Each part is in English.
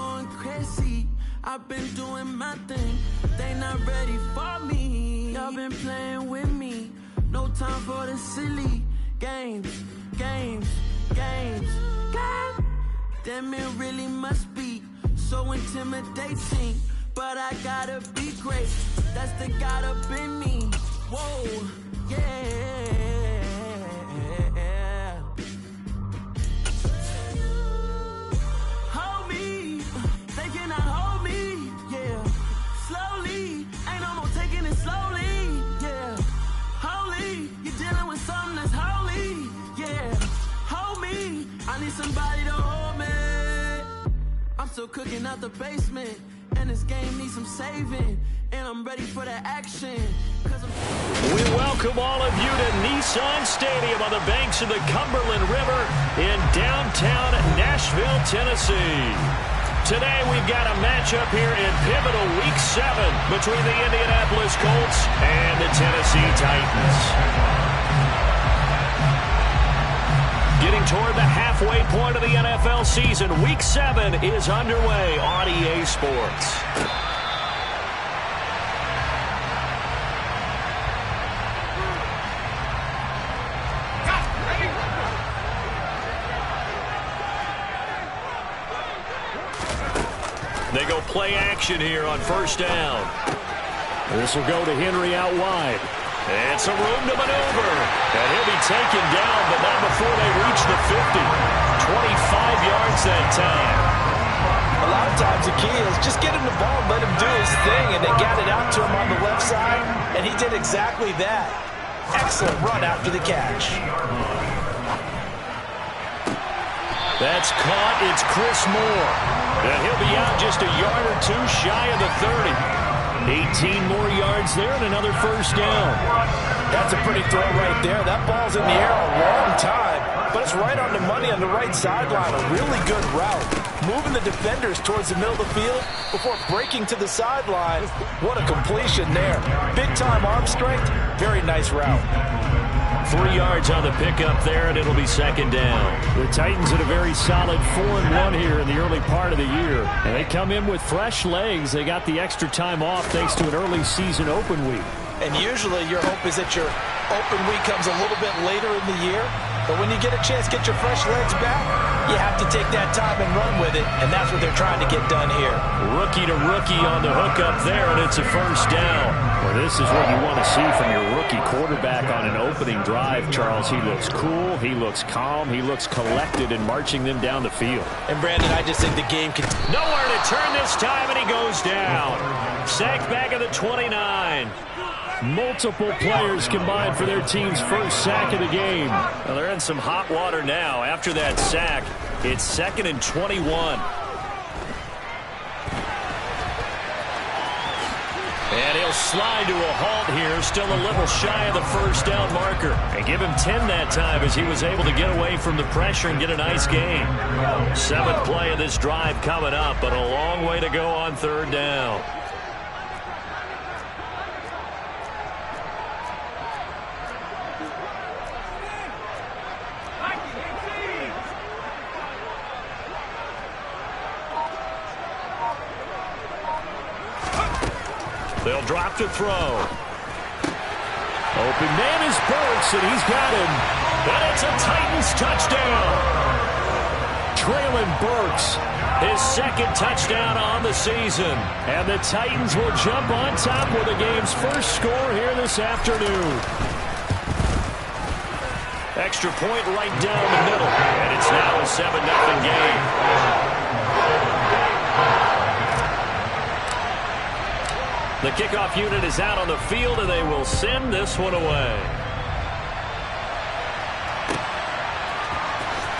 going crazy. I've been doing my thing. They not ready for me. Y'all been playing with me. No time for the silly games. Damn, it really must be so intimidating. But I gotta be great. That's the God up in me. Whoa, yeah. Hold me. They cannot hold me. Yeah. Slowly. Ain't no more taking it slowly. Yeah. Holy. You're dealing with something that's holy. Yeah. Hold me. I need somebody to hold me. I'm still cooking out the basement. And this game needs some saving. And I'm ready for the action. We welcome all of you to Nissan Stadium on the banks of the Cumberland River in downtown Nashville, Tennessee. Today we've got a matchup here in pivotal Week 7 between the Indianapolis Colts and the Tennessee Titans. Getting toward the halfway point of the NFL season, Week 7 is underway on EA Sports. They go play action here on first down. This will go to Henry out wide. And some room to maneuver. And he'll be taken down, but not before they reach the 50. 25 yards that time. A lot of times the key is just get him the ball and let him do his thing. And they got it out to him on the left side, and he did exactly that. Excellent run after the catch. That's caught. It's Chris Moore. And he'll be out just a yard or two shy of the 30. 18 more yards there and another first down. That's a pretty throw right there. That ball's in the air a long time, but it's right on the money on the right sideline. A really good route. Moving the defenders towards the middle of the field before breaking to the sideline. What a completion there. Big-time arm strength. Very nice route. 3 yards on the pickup there, and it'll be second down. The Titans had a very solid 4-1 here in the early part of the year. And they come in with fresh legs. They got the extra time off thanks to an early season open week. And usually your hope is that your open week comes a little bit later in the year. But when you get a chance to get your fresh legs back, you have to take that time and run with it. And that's what they're trying to get done here. Rookie to rookie on the hookup there, and it's a first down. Well, this is what you want to see from your rookie quarterback on an opening drive, Charles. He looks cool, he looks calm, he looks collected in marching them down the field. And, Brandon, I just think the game can... Nowhere to turn this time, and he goes down. Sacked back at the 29. Multiple players combined for their team's first sack of the game. Well, they're in some hot water now. After that sack, it's 2nd and 21. And he'll slide to a halt here, still a little shy of the first down marker. And give him 10 that time as he was able to get away from the pressure and get a nice gain. 7th play of this drive coming up, but a long way to go on third down. They'll drop to throw. Open man is Burks, and he's got him. And it's a Titans touchdown. Treylon Burks, his 2nd touchdown on the season. And the Titans will jump on top with the game's first score here this afternoon. Extra point right down the middle. And it's now a 7-0 game. The kickoff unit is out on the field, and they will send this one away.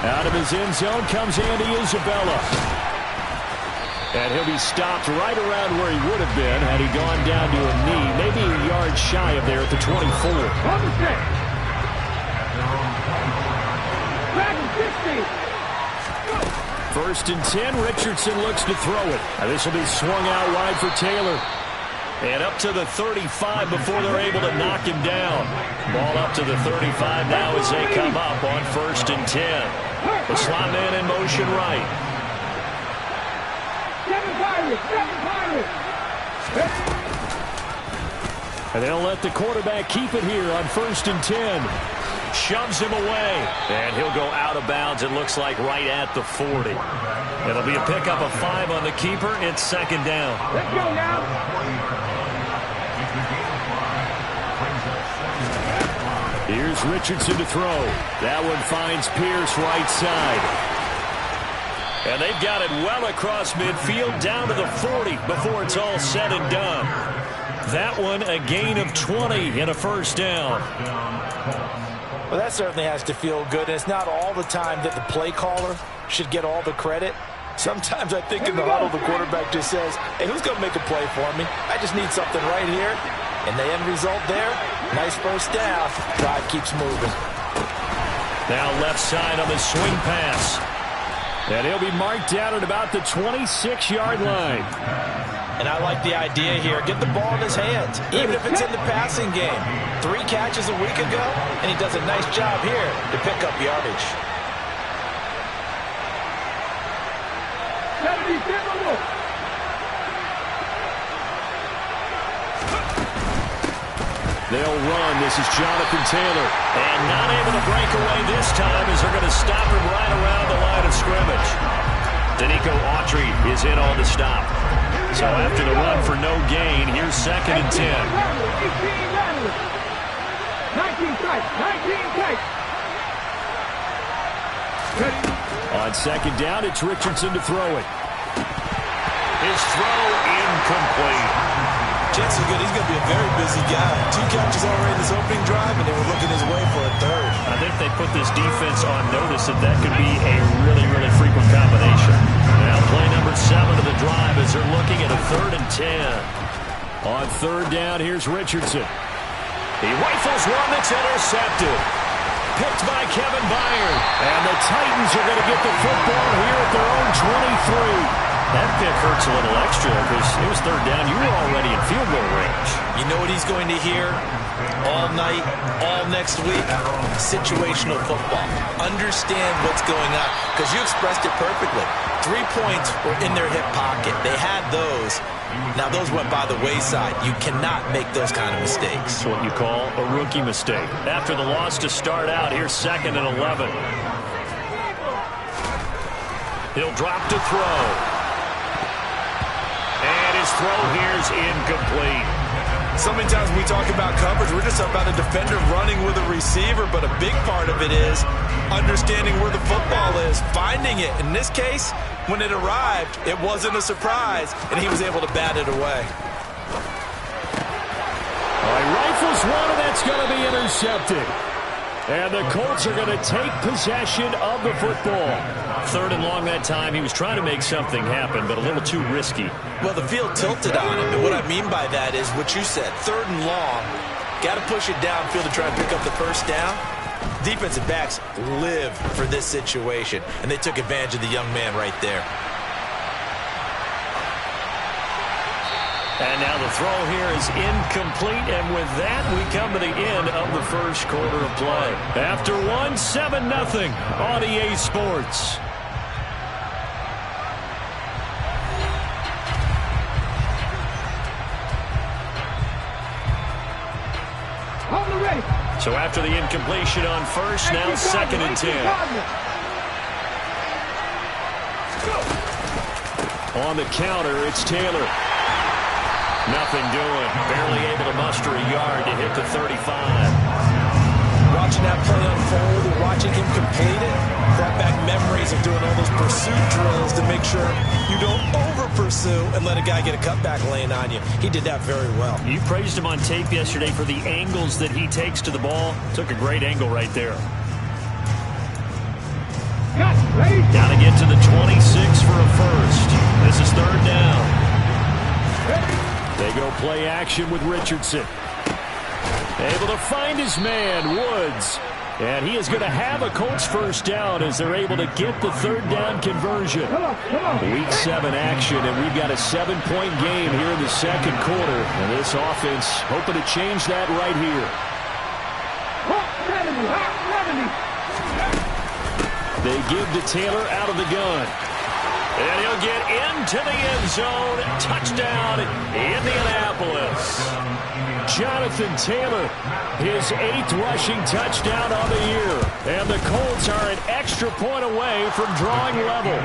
Out of his end zone comes Andy Isabella. And he'll be stopped right around where he would have been had he gone down to a knee, maybe a yard shy of there at the 24. First and 10, Richardson looks to throw it. This will be swung out wide for Taylor. And up to the 35 before they're able to knock him down. Ball up to the 35 now as they come up on 1st and 10. The slot man in motion right. And they'll let the quarterback keep it here on 1st and 10. Shoves him away. And he'll go out of bounds, it looks like, right at the 40. It'll be a pickup of 5 on the keeper. It's 2nd down. Let's go now. Here's Richardson to throw. That one finds Pierce right side. And they've got it well across midfield down to the 40 before it's all said and done. That one a gain of 20 and a 1st down. Well, that certainly has to feel good. And it's not all the time that the play caller should get all the credit. Sometimes I think in the huddle the quarterback just says, hey, who's going to make a play for me? I just need something right here. And the end result there, nice 1st down. Drive keeps moving. Now left side on the swing pass. And he'll be marked down at about the 26-yard line. And I like the idea here. Get the ball in his hands, even if it's in the passing game. 3 catches a week ago, and he does a nice job here to pick up yardage. They'll run. This is Jonathan Taylor. And not able to break away this time as they're going to stop him right around the line of scrimmage. Danico Autry is in on the stop. So after the run for no gain, here's 2nd and 10. 19 strikes. On 2nd down, it's Richardson to throw it. His throw incomplete. Chances are good he's going to be a very busy guy. 2 catches already in this opening drive, and they were looking his way for a 3rd. I think they put this defense on notice that could be a really, really frequent combination. Now play number 7 of the drive as they're looking at a 3rd and 10. On 3rd down, here's Richardson. He rifles one that's intercepted. Picked by Kevin Byard. And the Titans are going to get the football here at their own 23. That pick hurts a little extra because it was 3rd down. You were already in field goal range. You know what he's going to hear all night, all next week? Situational football. Understand what's going on because you expressed it perfectly. 3 points were in their hip pocket. They had those. Now, those went by the wayside. You cannot make those kind of mistakes. That's what you call a rookie mistake. After the loss to start out, here's 2nd and 11. He'll drop to throw. And his throw here is incomplete. So many times we talk about coverage, we're just about a defender running with a receiver, but a big part of it is understanding where the football is, finding it. In this case, when it arrived, it wasn't a surprise, and he was able to bat it away. All right, rifles one, and that's going to be intercepted. And the Colts are going to take possession of the football. 3rd and long that time. He was trying to make something happen, but a little too risky. Well, the field tilted on him, and what I mean by that is what you said. 3rd and long, got to push it downfield to try and pick up the 1st down. Defensive backs live for this situation, and they took advantage of the young man right there. And now the throw here is incomplete, and with that, we come to the end of the 1st quarter of play. After 7-0 on EA Sports. So after the incompletion on 1st, now 2nd and 10. On the counter, it's Taylor. Nothing doing. Barely able to muster a yard to hit the 35. Watching that play unfold and watching him complete it brought back memories of doing all those pursuit drills to make sure you don't over-pursue and let a guy get a cutback lane on you. He did that very well. You praised him on tape yesterday for the angles that he takes to the ball. Took a great angle right there. Got to get to the 26 for a 1st. This is 3rd down. They go play action with Richardson. Able to find his man, Woods. And he is going to have a Colts 1st down as they're able to get the 3rd down conversion. Week 7 action, and we've got a 7-point game here in the 2nd quarter. And this offense hoping to change that right here. They give to Taylor out of the gun. And he'll get into the end zone. Touchdown, Indianapolis. Jonathan Taylor, his 8th rushing touchdown on the year. And the Colts are an extra point away from drawing level.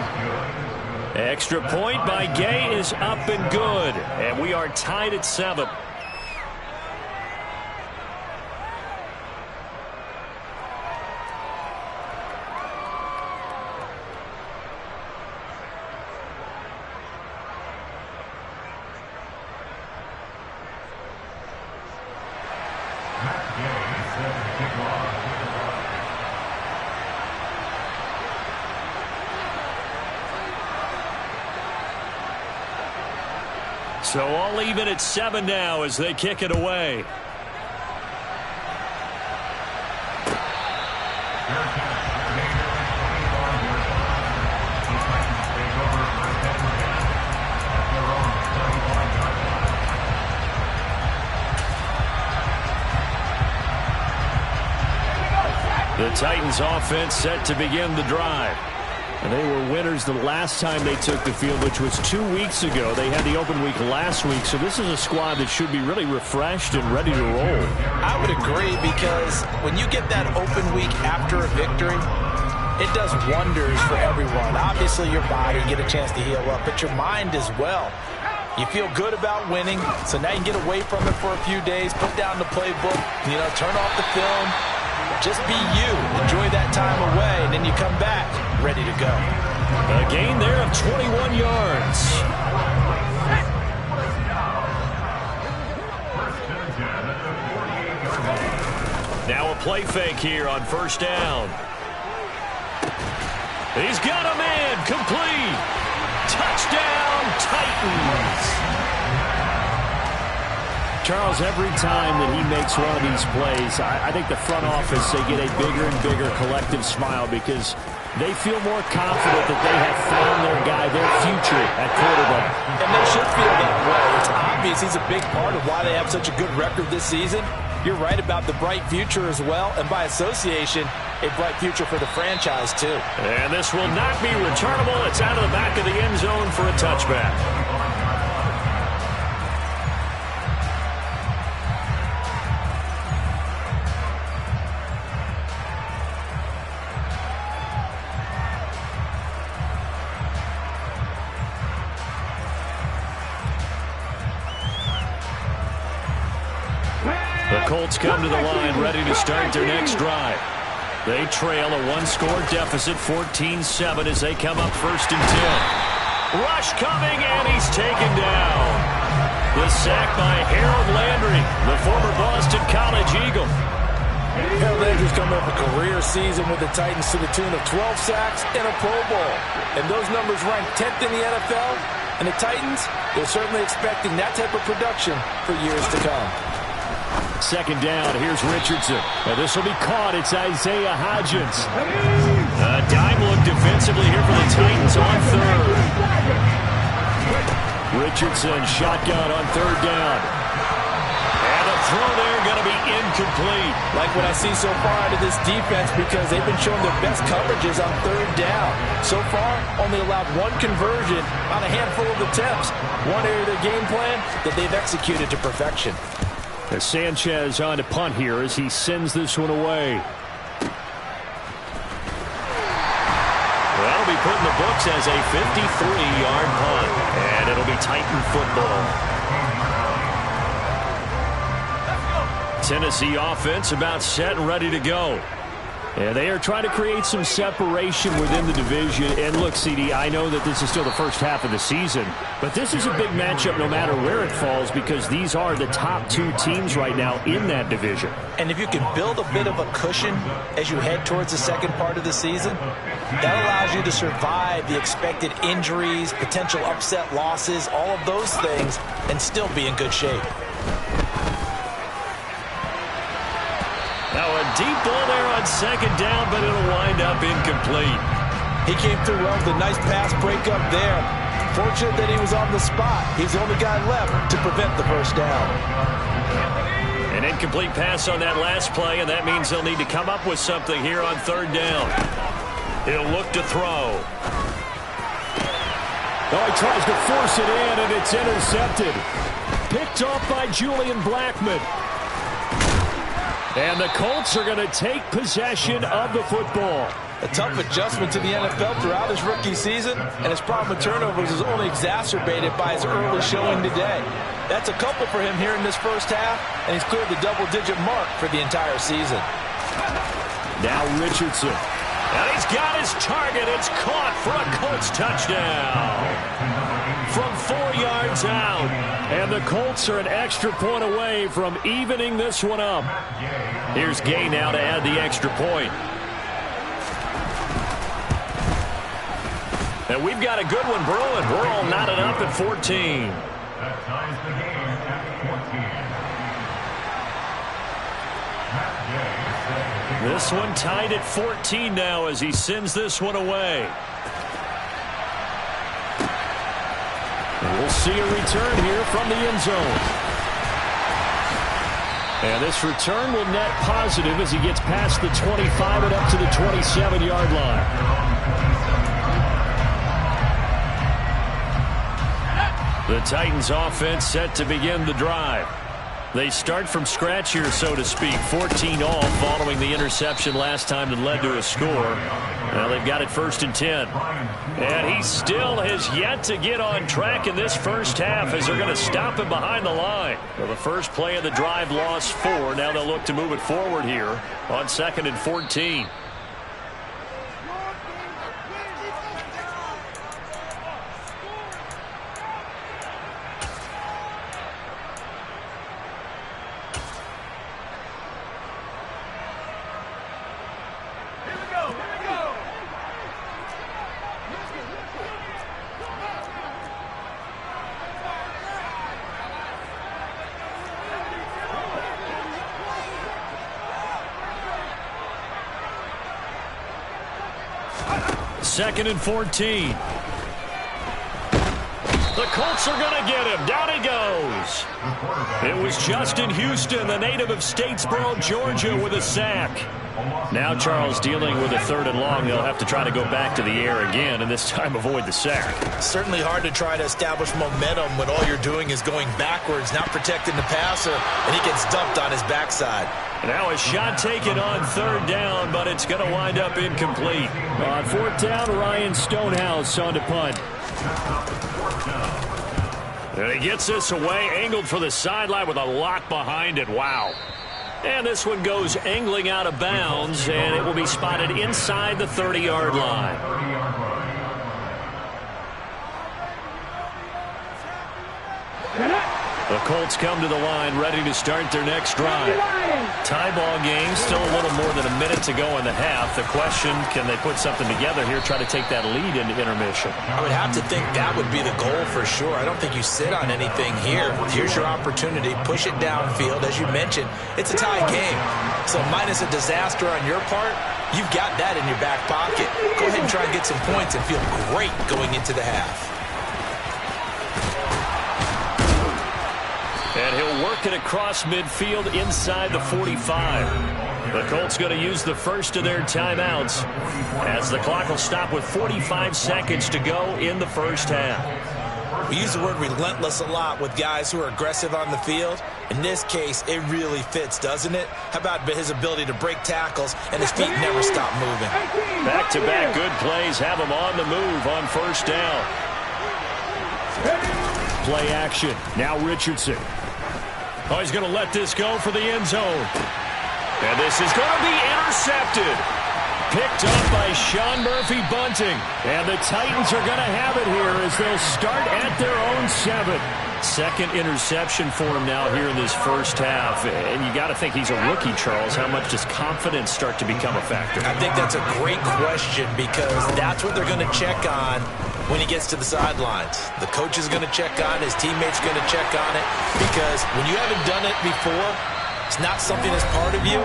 Extra point by Gay is up and good. And we are tied at 7. So all even at 7 now as they kick it away. The Titans offense set to begin the drive. And they were winners the last time they took the field, which was 2 weeks ago. They had the open week last week, so this is a squad that should be really refreshed and ready to roll. I would agree, because when you get that open week after a victory, it does wonders for everyone. Obviously, your body, get a chance to heal up, but your mind as well. You feel good about winning, so now you can get away from it for a few days, put down the playbook, turn off the film. Just be you. Enjoy that time away, and then you come back ready to go. A gain there of 21 yards. Now a play fake here on first down. He's got a man. Complete. Touchdown, Titans. Charles, every time that he makes one of these plays, I think the front office, they get a bigger and bigger collective smile because they feel more confident that they have found their guy, their future at quarterback. And they should feel that way. It's obvious he's a big part of why they have such a good record this season. You're right about the bright future as well, and by association, a bright future for the franchise too. And this will not be returnable. It's out of the back of the end zone for a touchback. The Colts come to the line ready to start their next drive. They trail a one-score deficit, 14-7, as they come up 1st and 10. Rush coming, and he's taken down. The sack by Harold Landry, the former Boston College Eagle. Harold Landry's coming off a career season with the Titans to the tune of 12 sacks and a Pro Bowl. And those numbers rank 10th in the NFL. And the Titans, they're certainly expecting that type of production for years to come. 2nd down, here's Richardson. This will be caught. It's Isaiah Hodgins. A dime look defensively here for the Titans on 3rd. Richardson shotgun on 3rd down. And a throw there going to be incomplete. Like what I see so far out of this defense, because they've been showing their best coverages on 3rd down. So far, only allowed one conversion on a handful of attempts. One area of their game plan that they've executed to perfection. As Sanchez on to punt here as he sends this one away. That'll be put in the books as a 53-yard punt. And it'll be Titan football. Tennessee offense about set and ready to go. And they are trying to create some separation within the division. And look, CD, I know that this is still the first half of the season, but this is a big matchup no matter where it falls, because these are the top 2 teams right now in that division. And if you can build a bit of a cushion as you head towards the second part of the season, that allows you to survive the expected injuries, potential upset losses, all of those things, and still be in good shape. Now a deep ball there on 2nd down, but it'll wind up incomplete. He came through well with a nice pass breakup there. Fortunate that he was on the spot. He's the only guy left to prevent the first down. An incomplete pass on that last play, and that means they'll need to come up with something here on 3rd down. He'll look to throw. Oh, he tries to force it in, and it's intercepted. Picked off by Julian Blackmon. And the Colts are going to take possession of the football. A tough adjustment to the NFL throughout his rookie season, and his problem with turnovers is only exacerbated by his early showing today. That's a couple for him here in this first half, and he's cleared the double-digit mark for the entire season. Now Richardson. And he's got his target. It's caught for a Colts touchdown. From 4 yards out. And the Colts are an extra point away from evening this one up. Here's Gay now to add the extra point. And we've got a good one brewing. We're all knotted up at 14. That ties the game at 14. This one tied at 14 now as he sends this one away. And we'll see a return here from the end zone. And this return will net positive as he gets past the 25 and up to the 27-yard line. The Titans offense set to begin the drive. They start from scratch here, so to speak. 14 all following the interception last time that led to a score. Now they've got it 1st and 10. And he still has yet to get on track in this first half as they're going to stop him behind the line. Well, the first play of the drive lost 4. Now they'll look to move it forward here on 2nd and 14. Second and 14. The Colts are going to get him. Down he goes. It was Justin Houston, the native of Statesboro, Georgia, with a sack. Now Charles dealing with a 3rd and long. They'll have to try to go back to the air again and this time avoid the sack. Certainly hard to try to establish momentum when all you're doing is going backwards, not protecting the passer, and he gets dumped on his backside. Now a shot taken on 3rd down, but it's going to wind up incomplete. On 4th down, Ryan Stonehouse on to punt. And he gets this away, angled for the sideline with a lock behind it. Wow. And this one goes angling out of bounds, and it will be spotted inside the 30-yard line. The Colts come to the line ready to start their next drive. Tie ball game, still a little more than a minute to go in the half. The question, can they put something together here, try to take that lead into intermission? I would have to think that would be the goal for sure. I don't think you sit on anything here. Here's your opportunity. Push it downfield. As you mentioned, it's a tie game. So minus a disaster on your part, you've got that in your back pocket. Go ahead and try and get some points and feel great going into the half. And he'll work it across midfield inside the 45. The Colts going to use the first of their timeouts as the clock will stop with 45 seconds to go in the first half. We use the word relentless a lot with guys who are aggressive on the field. In this case, it really fits, doesn't it? How about his ability to break tackles and his feet never stop moving? Back-to-back good plays have him on the move on 1st down. Play action. Now Richardson. Oh, he's going to let this go for the end zone. And this is going to be intercepted. Picked up by Sean Murphy-Bunting. And the Titans are going to have it here as they'll start at their own 7. Second interception for him now here in this first half. And you got to think he's a rookie, Charles. How much does confidence start to become a factor? I think that's a great question because that's what they're going to check on when he gets to the sidelines. The coach is going to check on it. His teammates are going to check on it because when you haven't done it before, it's not something that's part of you.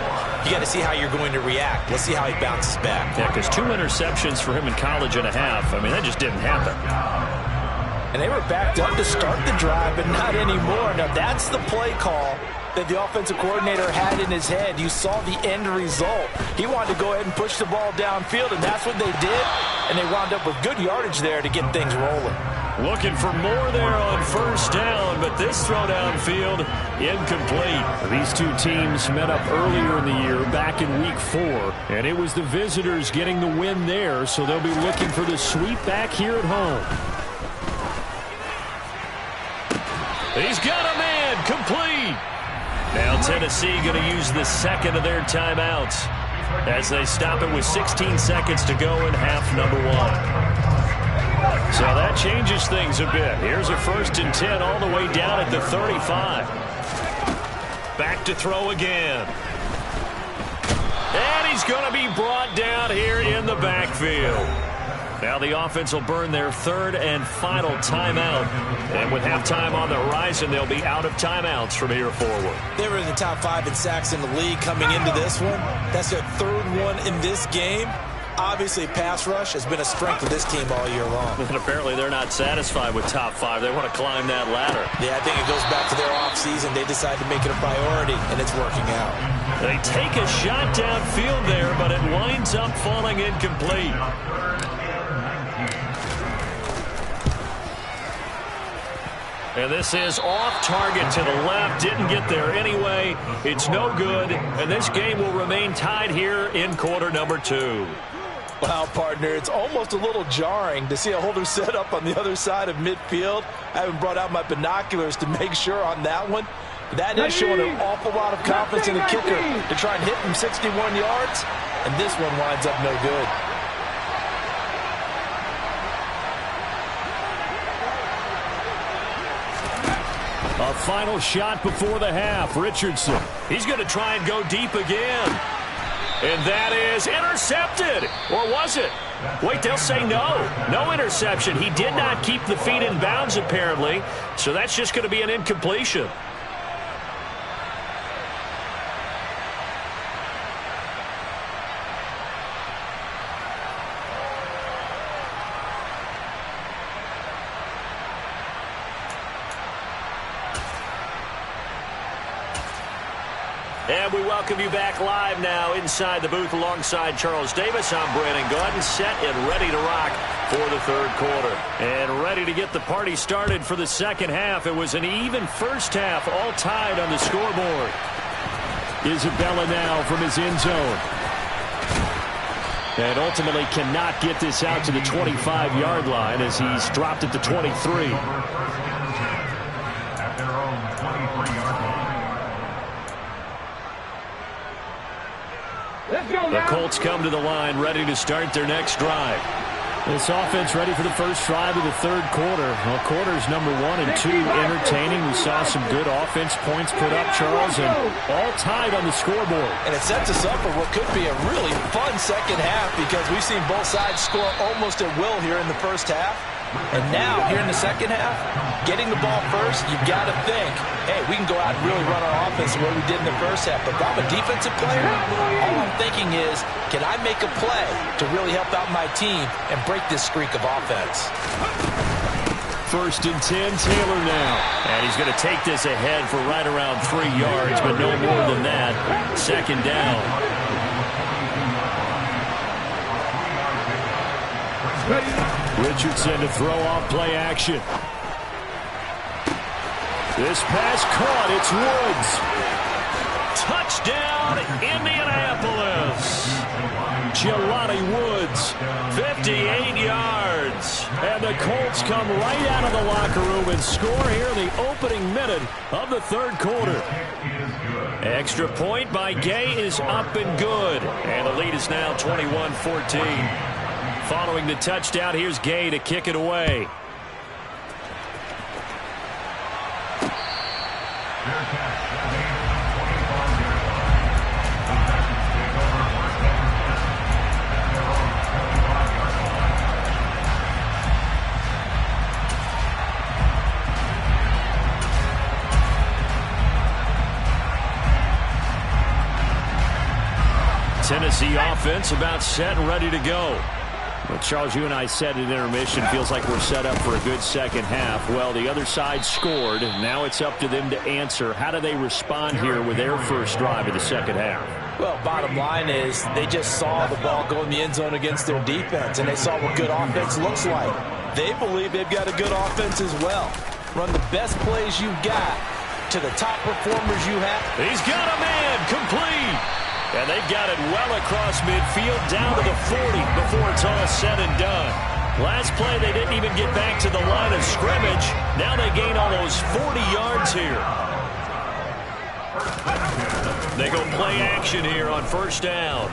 You got to see how you're going to react. Let's see how he bounces back. Yeah, because 2 interceptions for him in college and a half. I mean, that just didn't happen. And they were backed up to start the drive, but not anymore. Now, that's the play call that the offensive coordinator had in his head. You saw the end result. He wanted to go ahead and push the ball downfield, and that's what they did. And they wound up with good yardage there to get things rolling. Looking for more there on first down, but this throw downfield incomplete. These two teams met up earlier in the year, back in Week 4, and it was the visitors getting the win there, so they'll be looking for the sweep back here at home. He's got a man, complete. Now Tennessee going to use the second of their timeouts as they stop it with 16 seconds to go in half number 1. So that changes things a bit. Here's a 1st and 10 all the way down at the 35. Back to throw again. And he's going to be brought down here in the backfield. Now the offense will burn their 3rd and final timeout. And with halftime on the horizon, they'll be out of timeouts from here forward. They were in the top 5 in sacks in the league coming into this one. That's their 3rd one in this game. Obviously, pass rush has been a strength of this team all year long. And apparently they're not satisfied with top 5. They want to climb that ladder. Yeah, I think it goes back to their offseason. They decided to make it a priority, and it's working out. They take a shot downfield there, but it winds up falling incomplete. And this is off target to the left. Didn't get there anyway. It's no good. And this game will remain tied here in quarter number 2. Wow, partner, it's almost a little jarring to see a holder set up on the other side of midfield. I haven't brought out my binoculars to make sure on that one. That is showing an awful lot of confidence in the kicker to try and hit from 61 yards. And this one winds up no good. A final shot before the half. Richardson. He's going to try and go deep again. And that is intercepted. Or was it? Wait, they'll say no. No interception. He did not keep the feet in bounds, apparently. So that's just going to be an incompletion. And we welcome you back live now inside the booth alongside Charles Davis. I'm Brandon Gaudin, set and ready to rock for the 3rd quarter. And ready to get the party started for the 2nd half. It was an even first half, all tied on the scoreboard. Isabella now from his end zone. And ultimately cannot get this out to the 25-yard line as he's dropped at the 23. At their own 23-yard line. The Colts come to the line ready to start their next drive. This offense ready for the first drive of the 3rd quarter. Well, quarters number 1 and 2 entertaining. We saw some good offense points put up, Charles, and all tied on the scoreboard. And it sets us up for what could be a really fun 2nd half because we've seen both sides score almost at will here in the first half. And now, here in the 2nd half, getting the ball first, you've got to think, hey, we can go out and really run our offense the way we did in the first half. But if I'm a defensive player, all I'm thinking is, can I make a play to really help out my team and break this streak of offense? 1st and 10, Taylor now. And he's going to take this ahead for right around 3 yards, but no more than that. 2nd down. Richardson to throw off play action. This pass caught. It's Woods. Touchdown, Indianapolis. Jelani Woods. 58 yards. And the Colts come right out of the locker room and score here in the opening minute of the 3rd quarter. Extra point by Gay is up and good. And the lead is now 21-14. Following the touchdown, here's Gay to kick it away. Tennessee offense about set and ready to go. Well, Charles, you and I said at intermission, feels like we're set up for a good 2nd half. Well, the other side scored. Now it's up to them to answer. How do they respond here with their first drive of the 2nd half? Well, bottom line is they just saw the ball go in the end zone against their defense, and they saw what good offense looks like. They believe they've got a good offense as well. Run the best plays you've got to the top performers you have. He's got a man complete. And they've got it well across midfield down to the 40 before it's all said and done. Last play, they didn't even get back to the line of scrimmage. Now they gain almost 40 yards here. They go play action here on first down.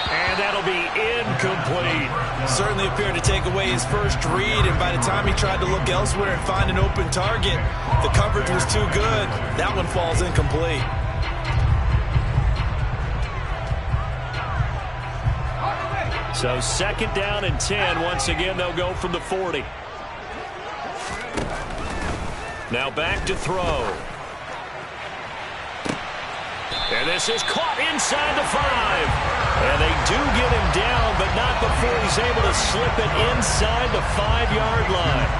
And that'll be incomplete. Certainly appeared to take away his first read, and by the time he tried to look elsewhere and find an open target, the coverage was too good. That one falls incomplete. So second down and 10. Once again, they'll go from the 40. Now back to throw. And this is caught inside the 5. And they do get him down, but not before he's able to slip it inside the 5-yard line.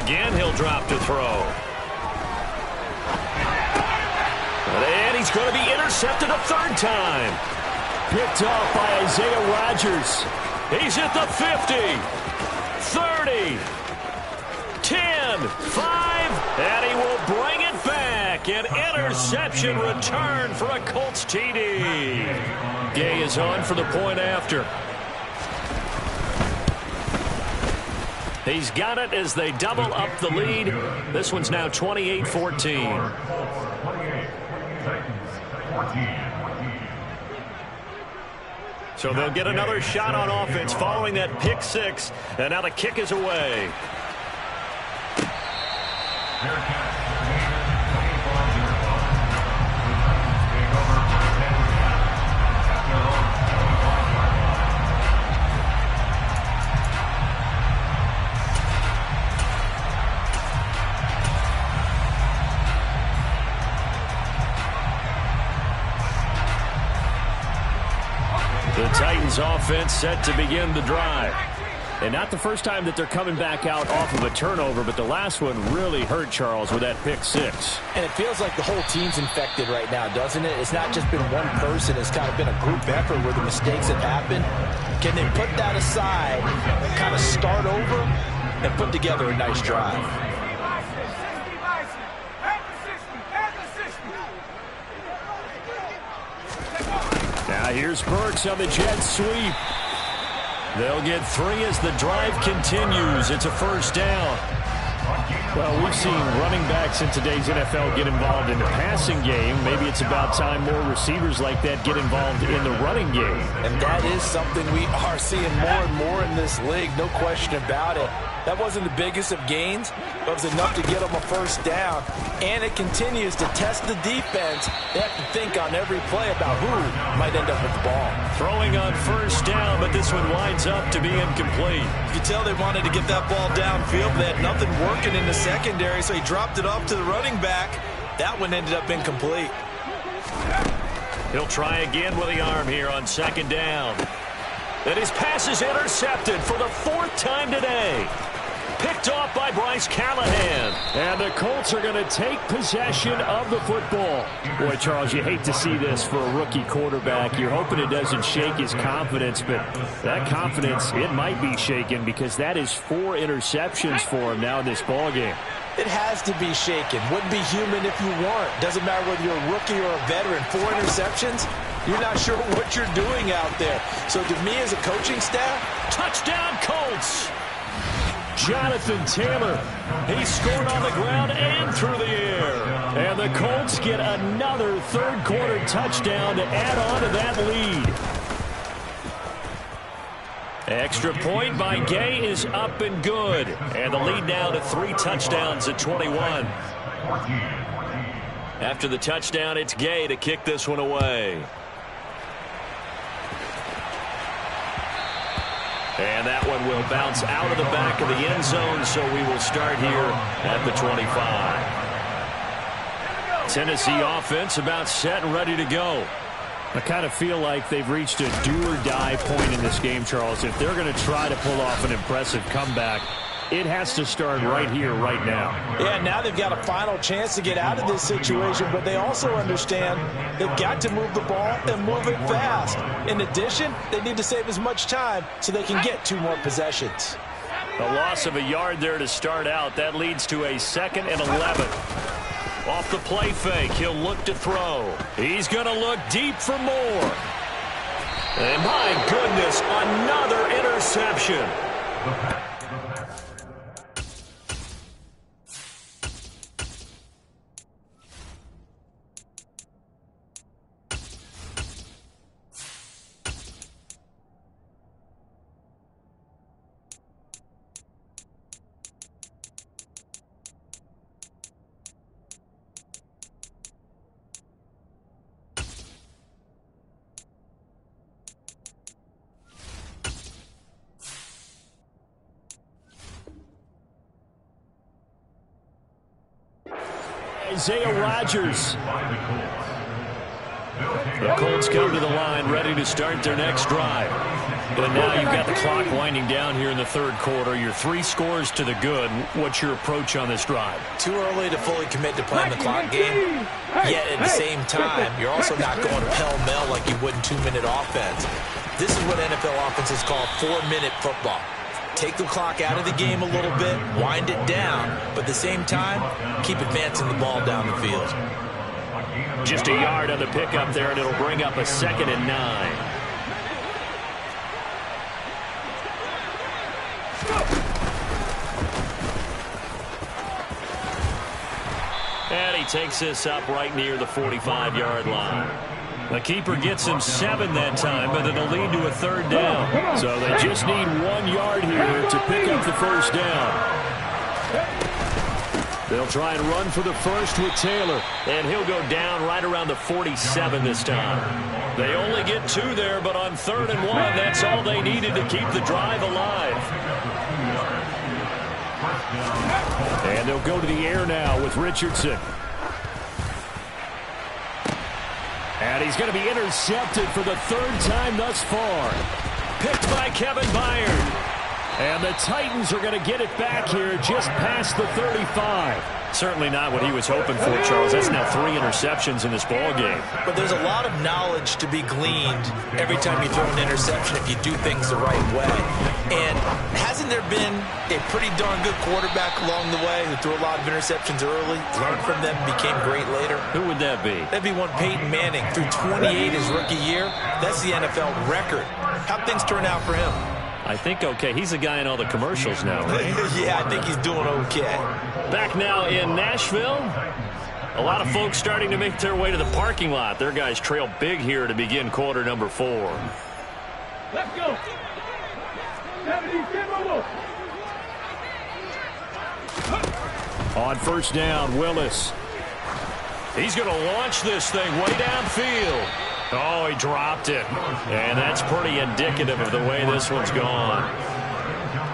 Again, he'll drop to throw. And he's going to be intercepted a third time. Picked off by Isaiah Rodgers. He's at the 50, 30, 10, 5, and he will bring it back. An interception return for a Colts TD. Gay is on for the point after. He's got it as they double up the lead. This one's now 28-14. So they'll get another shot on offense following that pick 6, and now the kick is away. The Titans offense set to begin the drive. And not the first time that they're coming back out off of a turnover, but the last one really hurt Charles with that pick 6. And it feels like the whole team's infected right now, doesn't it? It's not just been one person. It's kind of been a group effort where the mistakes have happened. Can they put that aside, kind of start over, and put together a nice drive? Now here's Burks on the jet sweep. They'll get 3 as the drive continues. It's a first down. Well, we've seen running backs in today's NFL get involved in the passing game. Maybe it's about time more receivers like that get involved in the running game. And that is something we are seeing more and more in this league, no question about it. That wasn't the biggest of gains, but it was enough to get them a first down. And it continues to test the defense. They have to think on every play about who might end up with the ball. Throwing on first down, but this one winds up to be incomplete. You could tell they wanted to get that ball downfield, but they had nothing working in the secondary, so he dropped it off to the running back. That one ended up incomplete. He'll try again with the arm here on second down. And his pass is intercepted for the 4th time today. Picked off by Bryce Callahan. And the Colts are going to take possession of the football. Boy, Charles, you hate to see this for a rookie quarterback. You're hoping it doesn't shake his confidence, but that confidence, it might be shaken because that is 4 interceptions for him now in this ballgame. It has to be shaken. Wouldn't be human if you weren't. Doesn't matter whether you're a rookie or a veteran. 4 interceptions, you're not sure what you're doing out there. So to me as a coaching staff, touchdown Colts. Jonathan Taylor, he scored on the ground and through the air. And the Colts get another third-quarter touchdown to add on to that lead. Extra point by Gay is up and good. And the lead now to 3 touchdowns at 21. After the touchdown, it's Gay to kick this one away. And that one will bounce out of the back of the end zone, so we will start here at the 25. Tennessee offense about set and ready to go. I kind of feel like they've reached a do-or-die point in this game, Charles. If they're going to try to pull off an impressive comeback, it has to start right here, right now. Yeah, now they've got a final chance to get out of this situation, but they also understand they've got to move the ball and move it fast. In addition, they need to save as much time so they can get 2 more possessions. A loss of a yard there to start out. That leads to a 2nd and 11. Off the play fake, he'll look to throw. He's going to look deep for more. And my goodness, another interception. Isaiah Rodgers. The Colts come to the line, ready to start their next drive. And now you've got the clock winding down here in the 3rd quarter. You're 3 scores to the good. What's your approach on this drive? Too early to fully commit to playing the clock game. Yet at the same time, you're also not going pell-mell like you would in 2-minute offense. This is what NFL offenses call 4-minute football. Take the clock out of the game a little bit, wind it down, but at the same time, keep advancing the ball down the field. Just a yard on the pickup there, and it'll bring up a 2nd and 9. And he takes this up right near the 45-yard line. The keeper gets him 7 that time, but it'll lead to a 3rd down. So they just need 1 yard here to pick up the 1st down. They'll try and run for the first with Taylor, and he'll go down right around the 47 this time. They only get 2 there, but on 3rd and 1, that's all they needed to keep the drive alive. And they'll go to the air now with Richardson. And he's going to be intercepted for the 3rd time thus far. Picked by Kevin Byard. And the Titans are going to get it back here just past the 35. Certainly not what he was hoping for, Charles. That's now 3 interceptions in this ball game. But there's a lot of knowledge to be gleaned every time you throw an interception if you do things the right way. And hasn't there been a pretty darn good quarterback along the way who threw a lot of interceptions early, learned from them, became great later? Who would that be? That'd be one Peyton Manning. Threw 28 his rookie year. That's the NFL record. How'd things turn out for him? I think okay. He's the guy in all the commercials now, right? Yeah, I think he's doing okay. Back now in Nashville. A lot of folks starting to make their way to the parking lot. Their guys trail big here to begin quarter number 4. Let's go. 70, on 1st down, Willis. He's going to launch this thing way downfield. Oh, he dropped it. And that's pretty indicative of the way this one's gone.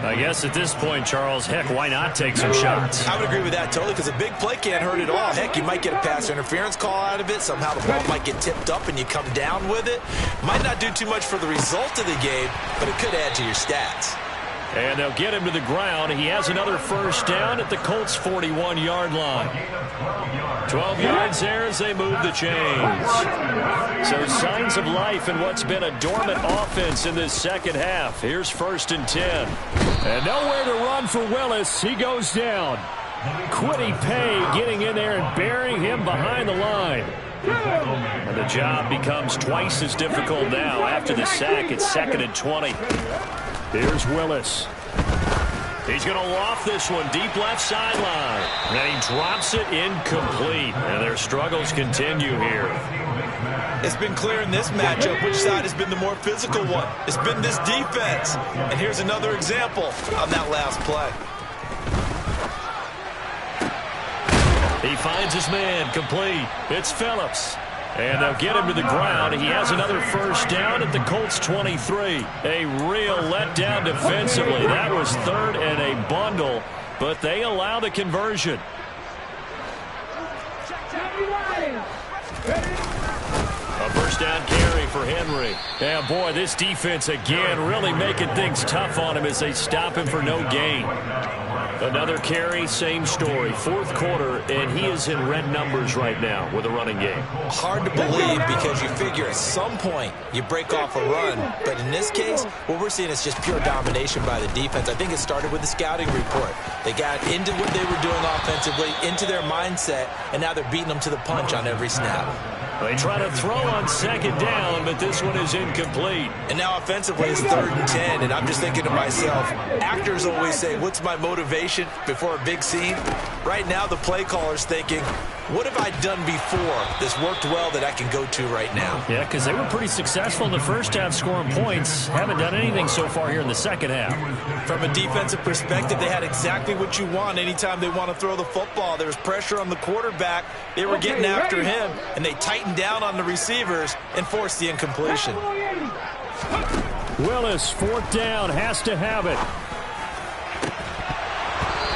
I guess at this point, Charles, heck, why not take some shots? I would agree with that totally, because a big play can't hurt at all. Heck, you might get a pass interference call out of it. Somehow the ball might get tipped up and you come down with it. Might not do too much for the result of the game, but it could add to your stats. And they'll get him to the ground. He has another 1st down at the Colts' 41-yard line. 12 yards there as they move the chains. So signs of life in what's been a dormant offense in this 2nd half. Here's 1st and 10. And nowhere to run for Willis. He goes down. Kwity Paye getting in there and burying him behind the line. And the job becomes twice as difficult now. After the sack, it's 2nd and 20. Here's Willis. He's going to loft this one deep left sideline. And he drops it incomplete. And their struggles continue here. It's been clear in this matchup which side has been the more physical one. It's been this defense. And here's another example on that last play. He finds his man complete. It's Phillips. And they'll get him to the ground. He has another 1st down at the Colts' 23. A real letdown defensively. That was 3rd and a bundle, but they allow the conversion. A 1st down carry for Henry. And boy, this defense again really making things tough on him as they stop him for no gain. Another carry, same story. Fourth quarter, and he is in red numbers right now with a running game. Hard to believe because you figure at some point you break off a run. But in this case, what we're seeing is just pure domination by the defense. I think it started with the scouting report. They got into what they were doing offensively, into their mindset, and now they're beating them to the punch on every snap. They try to throw on second down, but this one is incomplete. And now offensively it's 3rd and 10, and I'm just thinking to myself, actors always say, what's my motivation before a big scene? Right now the play caller's thinking, what have I done before that's worked well that I can go to right now? Yeah, because they were pretty successful in the first half scoring points. Haven't done anything so far here in the second half. From a defensive perspective, they had exactly what you want anytime they want to throw the football. There was pressure on the quarterback. They were getting after him, and they tightened down on the receivers and forced the incompletion. Willis, 4th down, has to have it.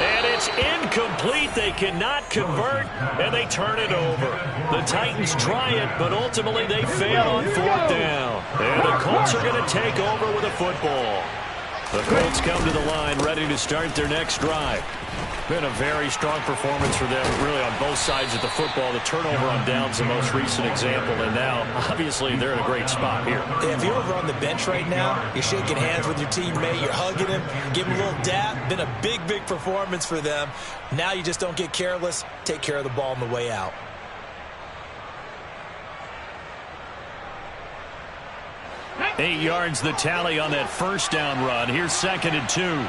And it's incomplete. They cannot convert, and they turn it over. The Titans try it, but ultimately they fail on 4th down. And the Colts are going to take over with a football. The Colts come to the line ready to start their next drive. Been a very strong performance for them, really, on both sides of the football. The turnover on downs the most recent example, and now, obviously, they're in a great spot here. Yeah, if you're over on the bench right now, you're shaking hands with your teammate, you're hugging him, giving him a little dap. Been a big, big performance for them. Now you just don't get careless. Take care of the ball on the way out. Eight yards the tally on that first down run. Here's 2nd and 2.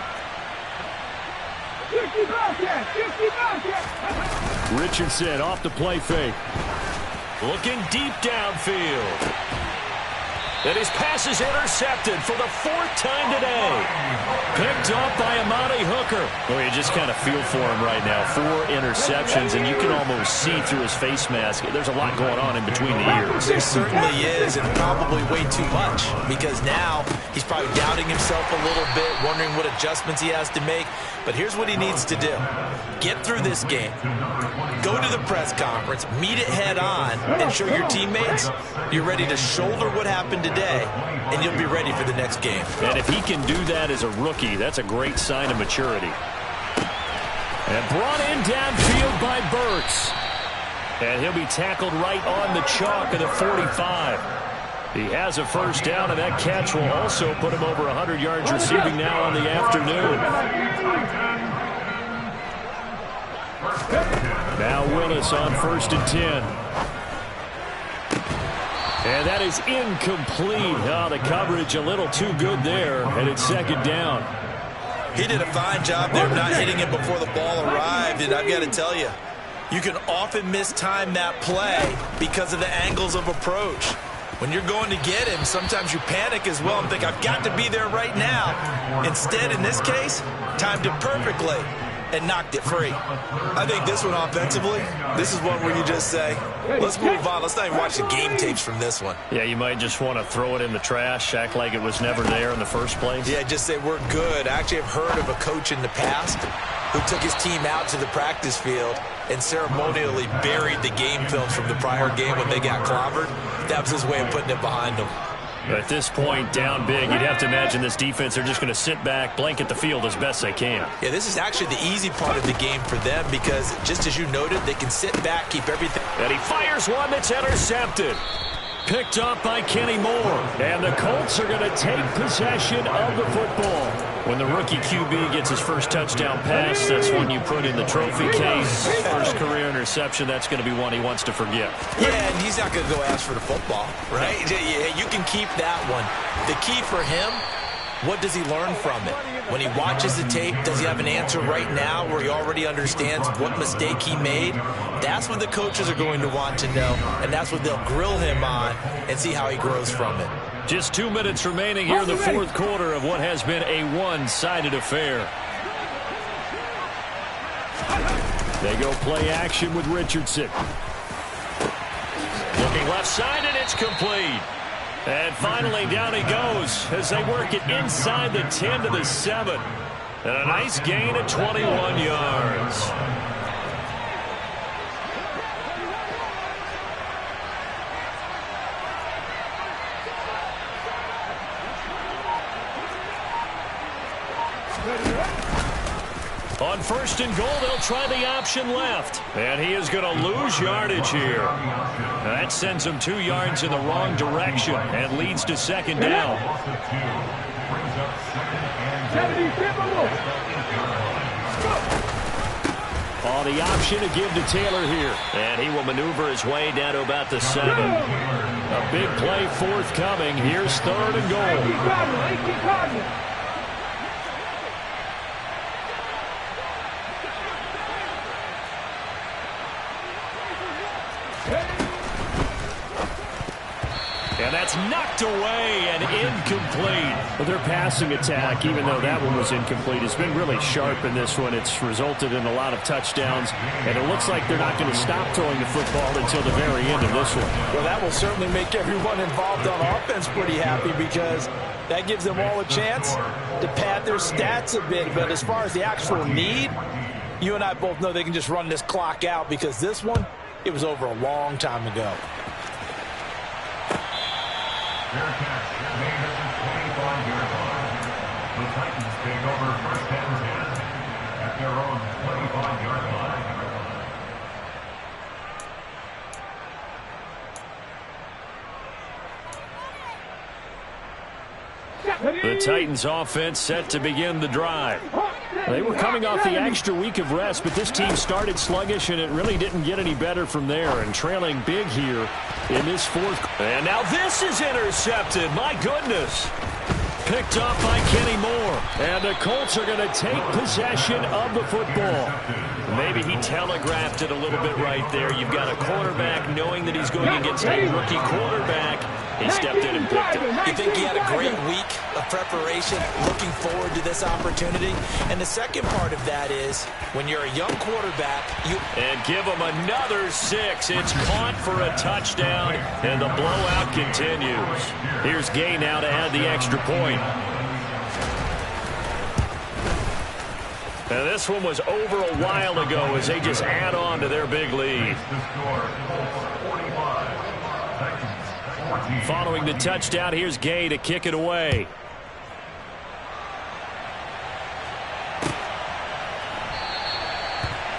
Richardson off the play fake. Looking deep downfield. And his pass is intercepted for the 4th time today. Picked off by Amani Hooker. Well, you just kind of feel for him right now. 4 interceptions, and you can almost see through his face mask. There's a lot going on in between the ears. There certainly is, and probably way too much, because now he's probably doubting himself a little bit, wondering what adjustments he has to make. But here's what he needs to do. Get through this game. Go to the press conference, meet it head on, and show your teammates you're ready to shoulder what happened today, and you'll be ready for the next game. And if he can do that as a rookie, that's a great sign of maturity. And brought in downfield by Burks. And he'll be tackled right on the chalk of the 45. He has a first down, and that catch will also put him over 100 yards receiving now on the afternoon. Now Willis on 1st and 10. And that is incomplete. Oh, the coverage a little too good there, and it's 2nd down. He did a fine job there not hitting it before the ball arrived, and I've got to tell you, you can often mistime that play because of the angles of approach. When you're going to get him, sometimes you panic as well and think, I've got to be there right now. Instead, in this case, timed it perfectly and knocked it free. I think this one offensively, this is one where you just say, let's move on. Let's not even watch the game tapes from this one. Yeah, you might just want to throw it in the trash, act like it was never there in the first place. Yeah, just say we're good. I actually have heard of a coach in the past who took his team out to the practice field and ceremonially buried the game films from the prior game when they got clobbered. That was his way of putting it behind them. At this point, down big, you'd have to imagine this defense are just going to sit back, blanket the field as best they can. Yeah, this is actually the easy part of the game for them because, just as you noted, they can sit back, keep everything. And he fires one that's intercepted. Picked up by Kenny Moore. And the Colts are going to take possession of the football. When the rookie QB gets his first touchdown pass, that's one you put in the trophy case. First career interception, that's going to be one he wants to forget. Yeah, and he's not going to go ask for the football, right? Yeah, you can keep that one. The key for him, what does he learn from it? When he watches the tape, does he have an answer right now where he already understands what mistake he made? That's what the coaches are going to want to know, and that's what they'll grill him on and see how he grows from it. Just 2 minutes remaining here in the fourth quarter of what has been a one-sided affair. They go play action with Richardson. Looking left side, and it's complete. And finally, down he goes as they work it inside the 10 to the 7. And a nice gain of 21 yards. On 1st and goal, they'll try the option left. And he is going to lose yardage here. That sends him 2 yards in the wrong direction and leads to 2nd down. On the option to give to Taylor here. And he will maneuver his way down to about the 7. A big play forthcoming. Here's 3rd and goal. And that's knocked away and incomplete. Well, their passing attack, even though that one was incomplete, has been really sharp in this one. It's resulted in a lot of touchdowns, and it looks like they're not going to stop throwing the football until the very end of this one. Well, that will certainly make everyone involved on offense pretty happy because that gives them all a chance to pad their stats a bit. But as far as the actual need, you and I both know they can just run this clock out because this one, it was over a long time ago. Fair catch made at the 25-yard line. The Titans take over 1st and 10 at their own 25-yard line. The Titans offense set to begin the drive. They were coming off the extra week of rest, but this team started sluggish, and it really didn't get any better from there. And trailing big here in this 4th. And now this is intercepted. My goodness. Picked off by Kenny Moore. And the Colts are going to take possession of the football. Maybe he telegraphed it a little bit right there. You've got a quarterback knowing that he's going against a rookie quarterback. He stepped in and picked it. You think he had a great week of preparation, looking forward to this opportunity? And the second part of that is, when you're a young quarterback, And give him another 6. It's caught for a touchdown, and the blowout continues. Here's Gay now to add the extra point. Now this one was over a while ago as they just add on to their big lead. Following the touchdown, here's Gay to kick it away.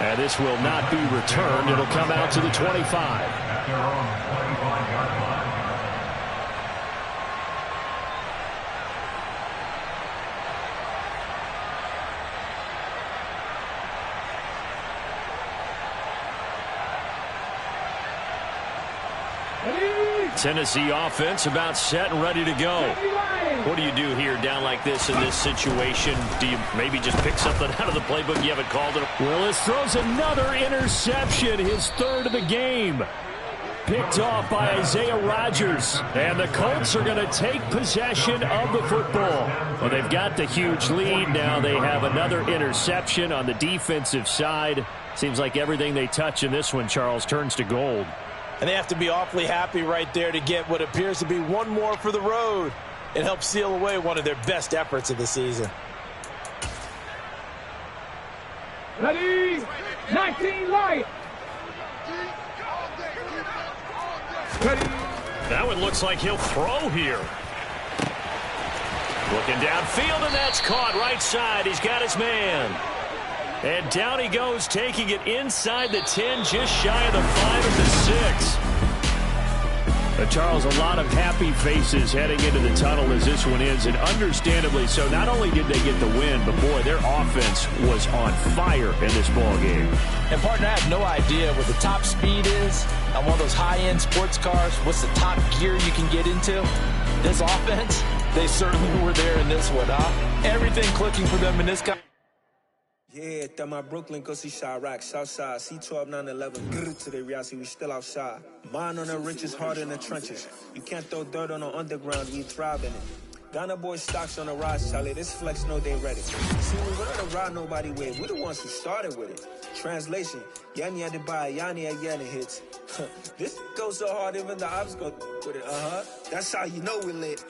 And this will not be returned. It'll come out to the 25. Tennessee offense about set and ready to go. What do you do here down like this in this situation? Do you maybe just pick something out of the playbook you haven't called it? Willis throws another interception, his 3rd of the game. Picked off by Isaiah Rodgers. And the Colts are going to take possession of the football. Well, they've got the huge lead. Now they have another interception on the defensive side. Seems like everything they touch in this one, Charles, turns to gold. And they have to be awfully happy right there to get what appears to be one more for the road. It helps seal away one of their best efforts of the season. Ready, 19 light. Ready. That one looks like he'll throw here. Looking downfield, and that's caught right side. He's got his man. And down he goes, taking it inside the 10, just shy of the 5 of the 6. Charles, a lot of happy faces heading into the tunnel as this one ends, and understandably so. Not only did they get the win, but boy, their offense was on fire in this ball game. And partner, I have no idea what the top speed is on one of those high-end sports cars. What's the top gear you can get into? This offense, they certainly were there in this one, huh? Everything clicking for them in this guy. Yeah, that my Brooklyn, go see Chirac, Southside, C12, 911, to the reality, we still outside. Mine on the riches, hard in the trenches. You can't throw dirt on the underground, we thrive in it. Ghana boys stocks on the rise, Charlie, this flex know they ready. See, we were gonna ride nobody with, we the ones who started with it. Translation, Yanni had to buy, Yanni had Yanni hits. This goes so hard, even the ops go with it, That's how you know we lit.